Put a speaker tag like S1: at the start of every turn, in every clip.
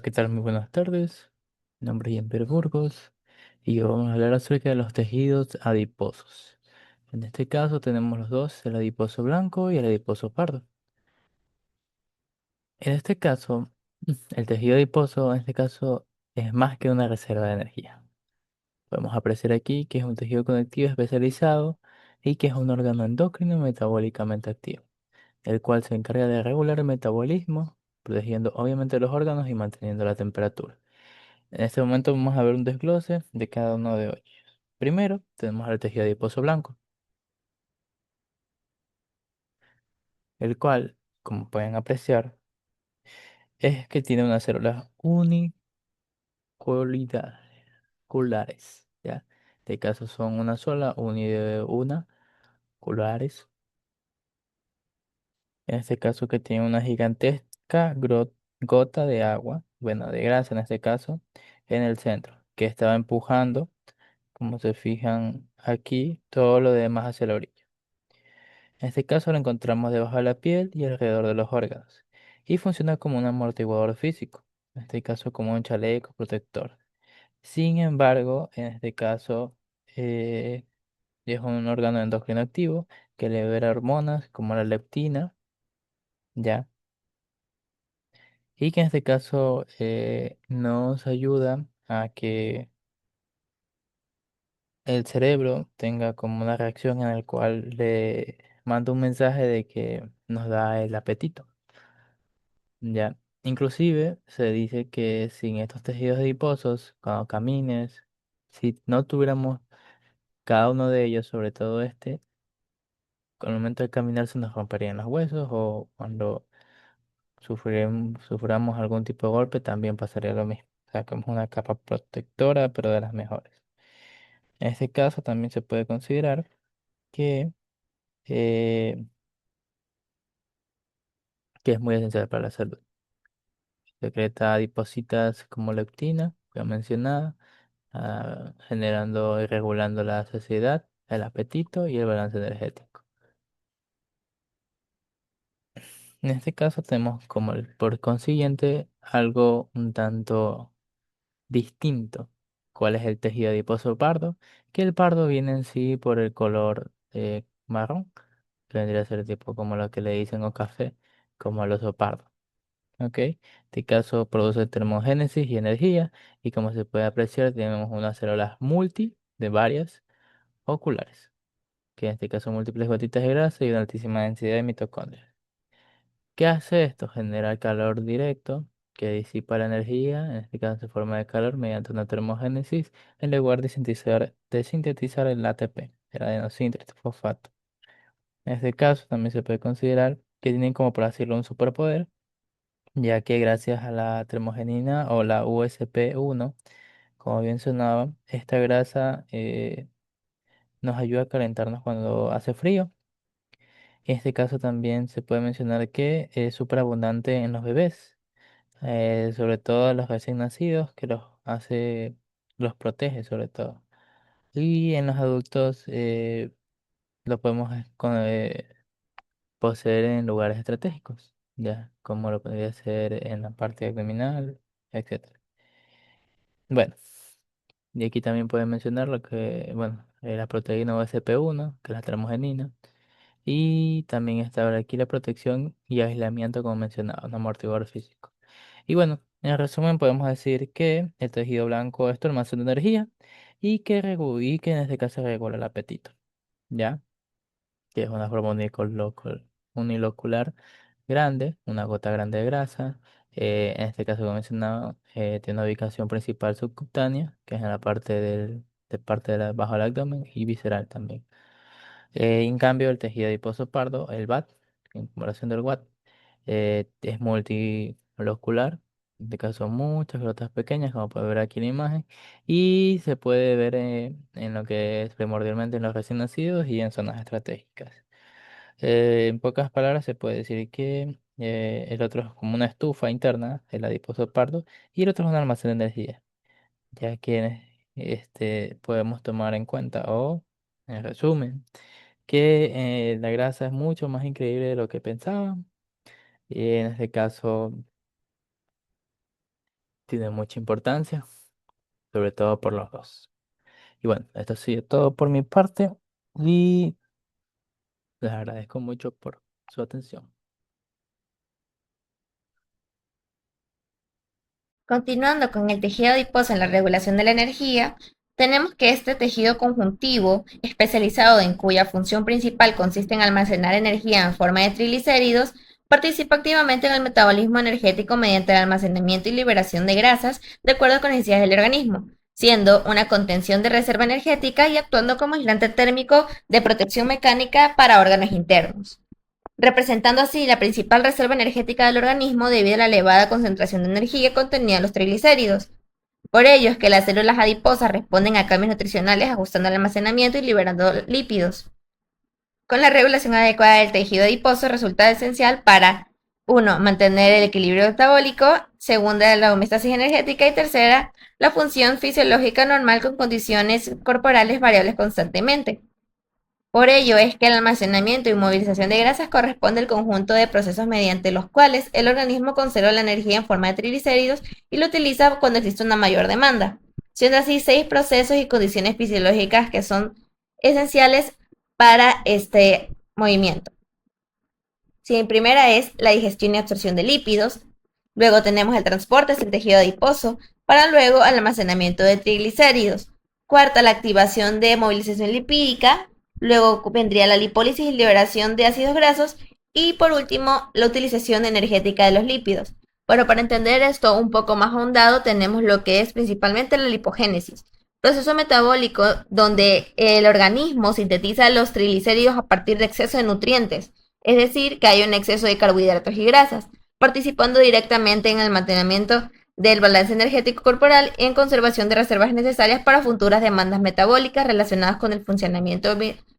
S1: ¿Qué tal? Muy buenas tardes. Mi nombre es Jean-Pierre Burgos y hoy vamos a hablar acerca de los tejidos adiposos. En este caso tenemos los dos, el adiposo blanco y el adiposo pardo. En este caso, el tejido adiposo en este caso es más que una reserva de energía. Podemos apreciar aquí que es un tejido conectivo especializado y que es un órgano endocrino metabólicamente activo, el cual se encarga de regular el metabolismo, protegiendo obviamente los órganos y manteniendo la temperatura. En este momento vamos a ver un desglose de cada uno de ellos. Primero, tenemos el tejido adiposo blanco, el cual, como pueden apreciar, es que tiene unas células uniculares, ¿ya? En este caso son una sola, culares. En este caso que tiene una gigantesca gota de agua, bueno, de grasa en este caso, en el centro, que estaba empujando, como se fijan aquí, todo lo demás hacia la orilla. En este caso lo encontramos debajo de la piel y alrededor de los órganos, y funciona como un amortiguador físico, en este caso como un chaleco protector. Sin embargo, en este caso eh, es un órgano endocrino activo que libera hormonas como la leptina, ¿ya? Y que en este caso nos ayuda a que el cerebro tenga como una reacción en la cual le manda un mensaje de que nos da el apetito. Ya, inclusive se dice que sin estos tejidos adiposos, cuando camines, si no tuviéramos cada uno de ellos, sobre todo este, con el momento de caminar se nos romperían los huesos o cuando suframos algún tipo de golpe también pasaría lo mismo. O sea, como una capa protectora, pero de las mejores. En este caso también se puede considerar que, eh, que es muy esencial para la salud. Secreta adipositas como leptina, ya mencionada generando y regulando la saciedad, el apetito y el balance energético. En este caso tenemos como por consiguiente algo un tanto distinto. ¿Cuál es el tejido adiposo pardo? Que el pardo viene en sí por el color marrón, que vendría a ser tipo como lo que le dicen o café, como el oso pardo. ¿Ok? Este caso produce termogénesis y energía, y como se puede apreciar, tenemos unas células multi de varias oculares, que en este caso múltiples gotitas de grasa y una altísima densidad de mitocondrias. ¿Qué hace esto? Genera calor directo que disipa la energía, en este caso en forma de calor, mediante una termogénesis, en lugar de sintetizar el ATP, el adenosín fosfato. En este caso también se puede considerar que tienen como por decirlo un superpoder, ya que gracias a la termogenina o la USP1, como bien sonaba, esta grasa nos ayuda a calentarnos cuando hace frío. En este caso también se puede mencionar que es súper abundante en los bebés, sobre todo los recién nacidos, que los protege sobre todo. Y en los adultos lo podemos poseer en lugares estratégicos, ya como lo podría ser en la parte abdominal, etcétera. Bueno, y aquí también pueden mencionar lo que, bueno, la proteína OSP1, que es la termogenina. Y también está aquí la protección y aislamiento, como mencionaba, un amortiguador físico. Y bueno, en resumen podemos decir que el tejido blanco es tu almacén de energía y que en este caso regula el apetito, ¿ya? Que es una forma unilocular grande, una gota grande de grasa. En este caso, como mencionaba, tiene una ubicación principal subcutánea, que es en la parte bajo el abdomen y visceral también. En cambio, el tejido adiposo pardo, el BAT, en comparación del WAT, es multimolecular. En este caso, muchas grotas pequeñas, como puede ver aquí en la imagen, y se puede ver en lo que es primordialmente en los recién nacidos y en zonas estratégicas. En pocas palabras, se puede decir que el otro es como una estufa interna, el adiposo pardo, y el otro es un almacén de energía, ya que podemos tomar en cuenta, o en resumen, que la grasa es mucho más increíble de lo que pensaban. Y en este caso, tiene mucha importancia, sobre todo por los dos. Y bueno, esto ha sido todo por mi parte y les agradezco mucho por su atención.
S2: Continuando con el tejido adiposo en la regulación de la energía, tenemos que este tejido conjuntivo, especializado en cuya función principal consiste en almacenar energía en forma de triglicéridos, participa activamente en el metabolismo energético mediante el almacenamiento y liberación de grasas de acuerdo con las necesidades del organismo, siendo una contención de reserva energética y actuando como aislante térmico de protección mecánica para órganos internos, representando así la principal reserva energética del organismo debido a la elevada concentración de energía contenida en los triglicéridos. Por ello es que las células adiposas responden a cambios nutricionales ajustando el almacenamiento y liberando lípidos. Con la regulación adecuada del tejido adiposo resulta esencial para 1. Mantener el equilibrio metabólico, segunda, la homeostasis energética y tercera, la función fisiológica normal con condiciones corporales variables constantemente. Por ello es que el almacenamiento y movilización de grasas corresponde al conjunto de procesos mediante los cuales el organismo conserva la energía en forma de triglicéridos y lo utiliza cuando existe una mayor demanda, siendo así 6 procesos y condiciones fisiológicas que son esenciales para este movimiento. Si primera es la digestión y absorción de lípidos, luego tenemos el transporte hacia el tejido adiposo, para luego el almacenamiento de triglicéridos. Cuarta, la activación de movilización lipídica, luego vendría la lipólisis y liberación de ácidos grasos, y por último, la utilización energética de los lípidos. Bueno, para entender esto un poco más ahondado, tenemos lo que es principalmente la lipogénesis, proceso metabólico donde el organismo sintetiza los triglicéridos a partir de exceso de nutrientes, es decir, que hay un exceso de carbohidratos y grasas, participando directamente en el mantenimiento del balance energético corporal y en conservación de reservas necesarias para futuras demandas metabólicas relacionadas con el funcionamiento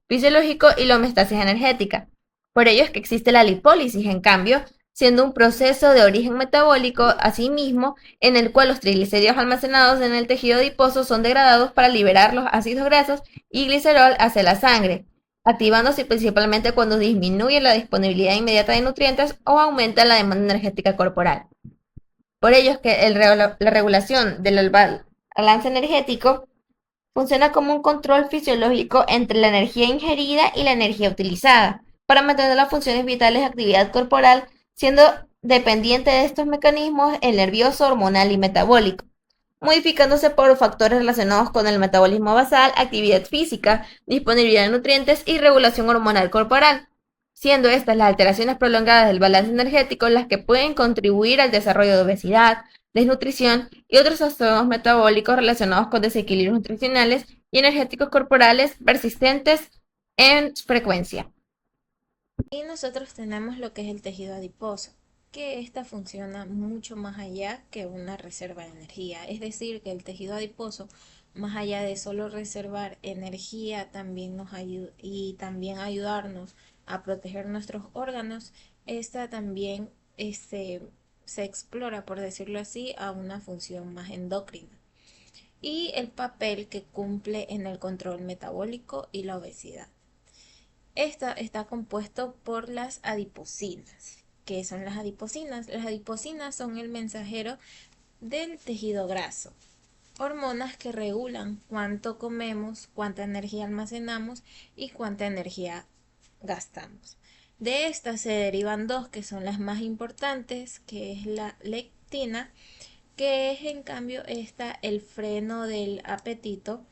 S2: fisiológico y la homeostasis energética. Por ello es que existe la lipólisis, en cambio, siendo un proceso de origen metabólico asimismo en el cual los triglicéridos almacenados en el tejido adiposo son degradados para liberar los ácidos grasos y glicerol hacia la sangre, activándose principalmente cuando disminuye la disponibilidad inmediata de nutrientes o aumenta la demanda energética corporal. Por ello es que la regulación del balance energético funciona como un control fisiológico entre la energía ingerida y la energía utilizada, para mantener las funciones vitales de actividad corporal, siendo dependiente de estos mecanismos el nervioso, hormonal y metabólico, modificándose por factores relacionados con el metabolismo basal, actividad física, disponibilidad de nutrientes y regulación hormonal corporal, siendo estas las alteraciones prolongadas del balance energético las que pueden contribuir al desarrollo de obesidad, desnutrición y otros trastornos metabólicos relacionados con desequilibrios nutricionales y energéticos corporales persistentes en frecuencia. Y nosotros tenemos lo que es el tejido adiposo, que esta funciona mucho más allá que una reserva de energía. Es decir, que el tejido adiposo, más allá de solo reservar energía, también nos ayuda y también ayudarnos a proteger nuestros órganos, esta también se explora, por decirlo así, a una función más endocrina y el papel que cumple en el control metabólico y la obesidad. Esta está compuesto por las adiposinas. ¿Qué son las adiposinas? Las adiposinas son el mensajero del tejido graso, hormonas que regulan cuánto comemos, cuánta energía almacenamos y cuánta energía gastamos. De estas se derivan dos que son las más importantes, que es la leptina, que es en cambio el freno del apetito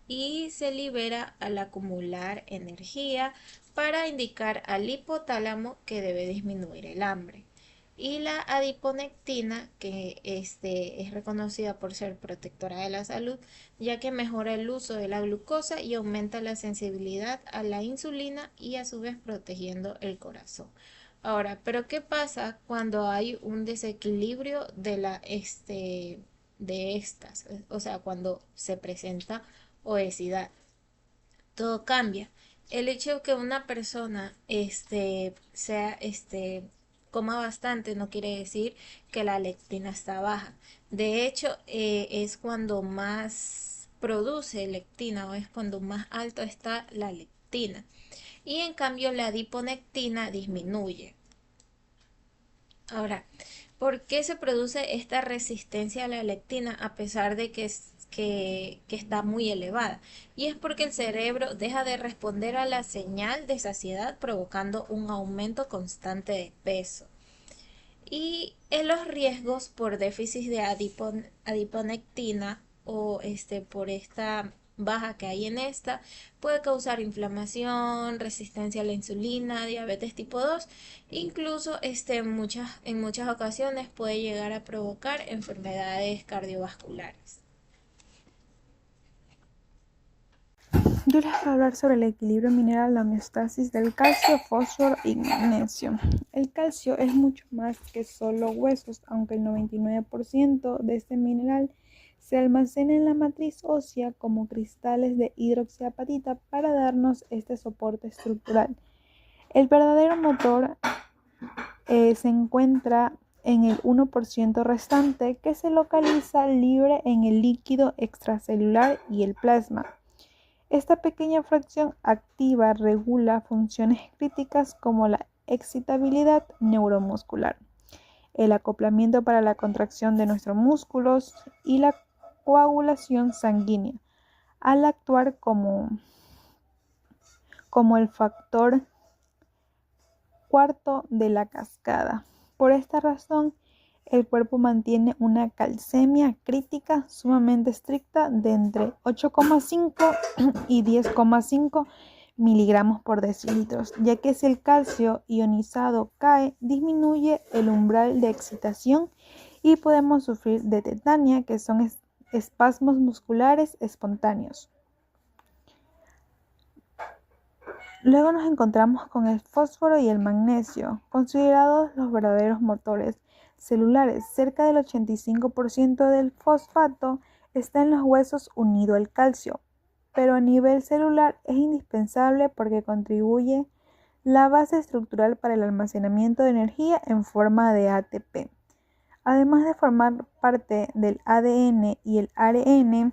S2: y se libera al acumular energía para indicar al hipotálamo que debe disminuir el hambre. Y la adiponectina, que es reconocida por ser protectora de la salud, ya que mejora el uso de la glucosa y aumenta la sensibilidad a la insulina y a su vez protegiendo el corazón. Ahora, pero ¿qué pasa cuando hay un desequilibrio de estas? O sea, cuando se presenta obesidad. Todo cambia. El hecho de que una persona coma bastante no quiere decir que la leptina está baja. De hecho, es cuando más produce leptina o es cuando más alto está la leptina. Y en cambio la adiponectina disminuye.
S3: Ahora, ¿por qué se produce esta resistencia a la lectina a pesar de que está muy elevada? Y es porque el cerebro deja de responder a la señal de saciedad provocando un aumento constante de peso. Y en los riesgos por déficit de adiponectina o por esta baja que hay en esta, puede causar inflamación, resistencia a la insulina, diabetes tipo 2, incluso en muchas ocasiones puede llegar a provocar enfermedades cardiovasculares.
S4: Yo les voy a hablar sobre el equilibrio mineral, la homeostasis del calcio, fósforo y magnesio. El calcio es mucho más que solo huesos, aunque el 99% de este mineral se almacena en la matriz ósea como cristales de hidroxiapatita para darnos este soporte estructural. El verdadero motor se encuentra en el 1% restante que se localiza libre en el líquido extracelular y el plasma. Esta pequeña fracción activa regula funciones críticas como la excitabilidad neuromuscular, el acoplamiento para la contracción de nuestros músculos y la coagulación sanguínea, al actuar como el factor cuarto de la cascada. Por esta razón, el cuerpo mantiene una calcemia crítica sumamente estricta de entre 8,5 y 10,5 miligramos por decilitros, ya que si el calcio ionizado cae, disminuye el umbral de excitación y podemos sufrir de tetania, que son espasmos musculares espontáneos. Luego nos encontramos con el fósforo y el magnesio, considerados los verdaderos motores celulares. Cerca del 85% del fosfato está en los huesos unido al calcio, pero a nivel celular es indispensable porque contribuye la base estructural para el almacenamiento de energía en forma de ATP. Además de formar parte del ADN y el ARN,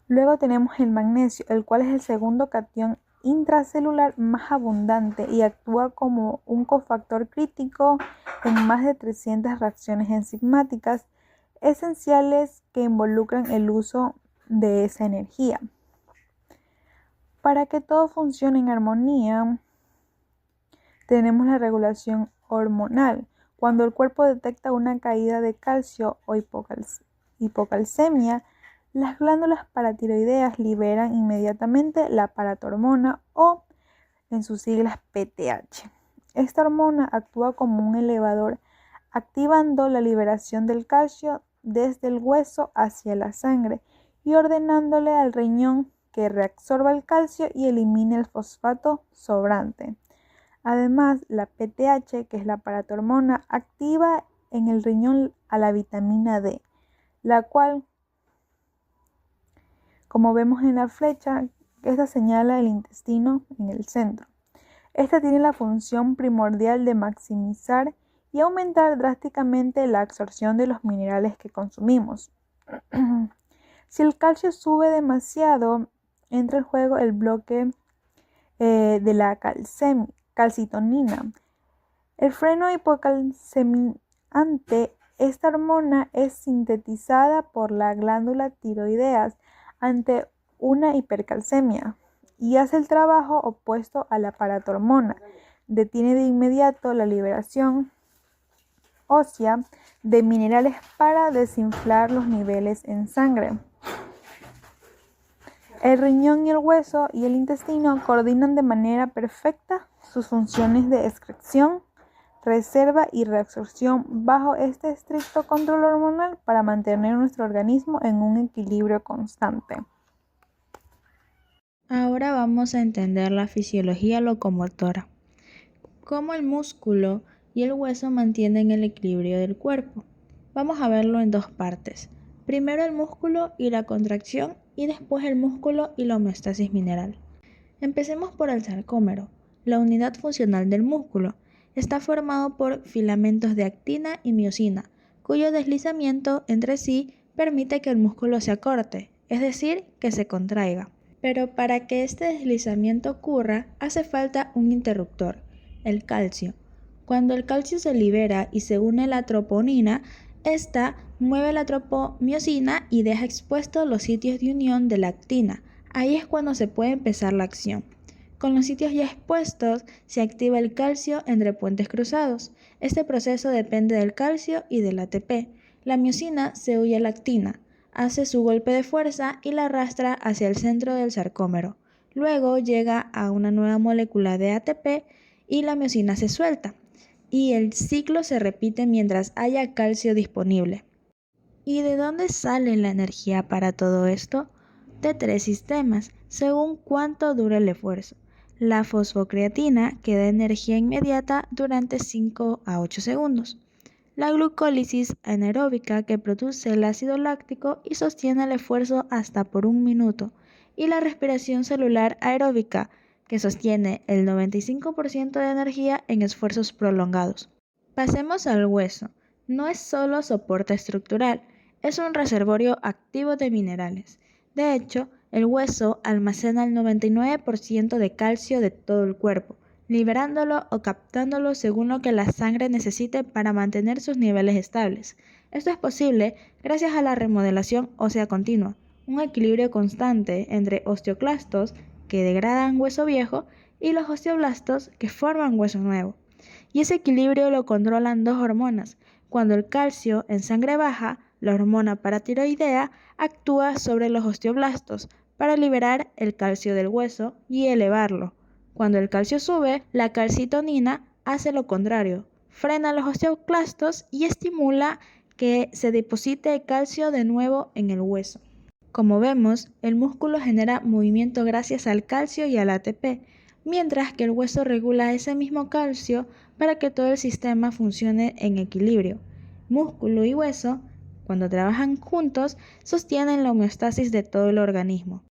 S4: luego tenemos el magnesio, el cual es el segundo catión intracelular más abundante y actúa como un cofactor crítico en más de 300 reacciones enzimáticas esenciales que involucran el uso de esa energía. Para que todo funcione en armonía, tenemos la regulación hormonal. Cuando el cuerpo detecta una caída de calcio o hipocalcemia, las glándulas paratiroideas liberan inmediatamente la paratormona o, en sus siglas, PTH. Esta hormona actúa como un elevador, activando la liberación del calcio desde el hueso hacia la sangre y ordenándole al riñón que reabsorba el calcio y elimine el fosfato sobrante. Además, la PTH, que es la paratormona, activa en el riñón a la vitamina D, la cual, como vemos en la flecha, esta señala el intestino en el centro. Esta tiene la función primordial de maximizar y aumentar drásticamente la absorción de los minerales que consumimos. Si el calcio sube demasiado, entra en juego el bloque de la calcitonina. El freno hipocalcemiante, esta hormona es sintetizada por la glándula tiroideas ante una hipercalcemia y hace el trabajo opuesto a la paratormona. Detiene de inmediato la liberación ósea de minerales para desinflar los niveles en sangre. El riñón y el hueso y el intestino coordinan de manera perfecta sus funciones de excreción, reserva y reabsorción bajo este estricto control hormonal para mantener nuestro organismo en un equilibrio constante.
S5: Ahora vamos a entender la fisiología locomotora, cómo el músculo y el hueso mantienen el equilibrio del cuerpo. Vamos a verlo en dos partes. Primero el músculo y la contracción y después el músculo y la homeostasis mineral. Empecemos por el sarcómero, la unidad funcional del músculo. Está formado por filamentos de actina y miosina, cuyo deslizamiento entre sí permite que el músculo se acorte, es decir, que se contraiga. Pero para que este deslizamiento ocurra, hace falta un interruptor, el calcio, Cuando el calcio se libera y se une a la troponina, esta mueve la tropomiosina y deja expuestos los sitios de unión de la actina. Ahí es cuando se puede empezar la acción. Con los sitios ya expuestos se activa el calcio entre puentes cruzados. Este proceso depende del calcio y del ATP. La miosina se huye a la actina, hace su golpe de fuerza y la arrastra hacia el centro del sarcómero. Luego llega a una nueva molécula de ATP y la miosina se suelta. Y el ciclo se repite mientras haya calcio disponible. ¿Y de dónde sale la energía para todo esto? De tres sistemas, según cuánto dure el esfuerzo. La fosfocreatina que da energía inmediata durante 5 a 8 segundos. La glucólisis anaeróbica que produce el ácido láctico y sostiene el esfuerzo hasta por 1 minuto. Y la respiración celular aeróbica que sostiene el 95% de energía en esfuerzos prolongados. Pasemos al hueso. No es solo soporte estructural, es un reservorio activo de minerales. De hecho, el hueso almacena el 99% de calcio de todo el cuerpo, liberándolo o captándolo según lo que la sangre necesite para mantener sus niveles estables. Esto es posible gracias a la remodelación ósea continua, un equilibrio constante entre osteoclastos que degradan hueso viejo y los osteoblastos que forman hueso nuevo. Y ese equilibrio lo controlan dos hormonas. Cuando el calcio en sangre baja, la hormona paratiroidea actúa sobre los osteoblastos para liberar el calcio del hueso y elevarlo. Cuando el calcio sube, la calcitonina hace lo contrario, frena los osteoclastos y estimula que se deposite calcio de nuevo en el hueso. Como vemos, el músculo genera movimiento gracias al calcio y al ATP, mientras que el hueso regula ese mismo calcio para que todo el sistema funcione en equilibrio. Músculo y hueso, cuando trabajan juntos, sostienen la homeostasis de todo el organismo.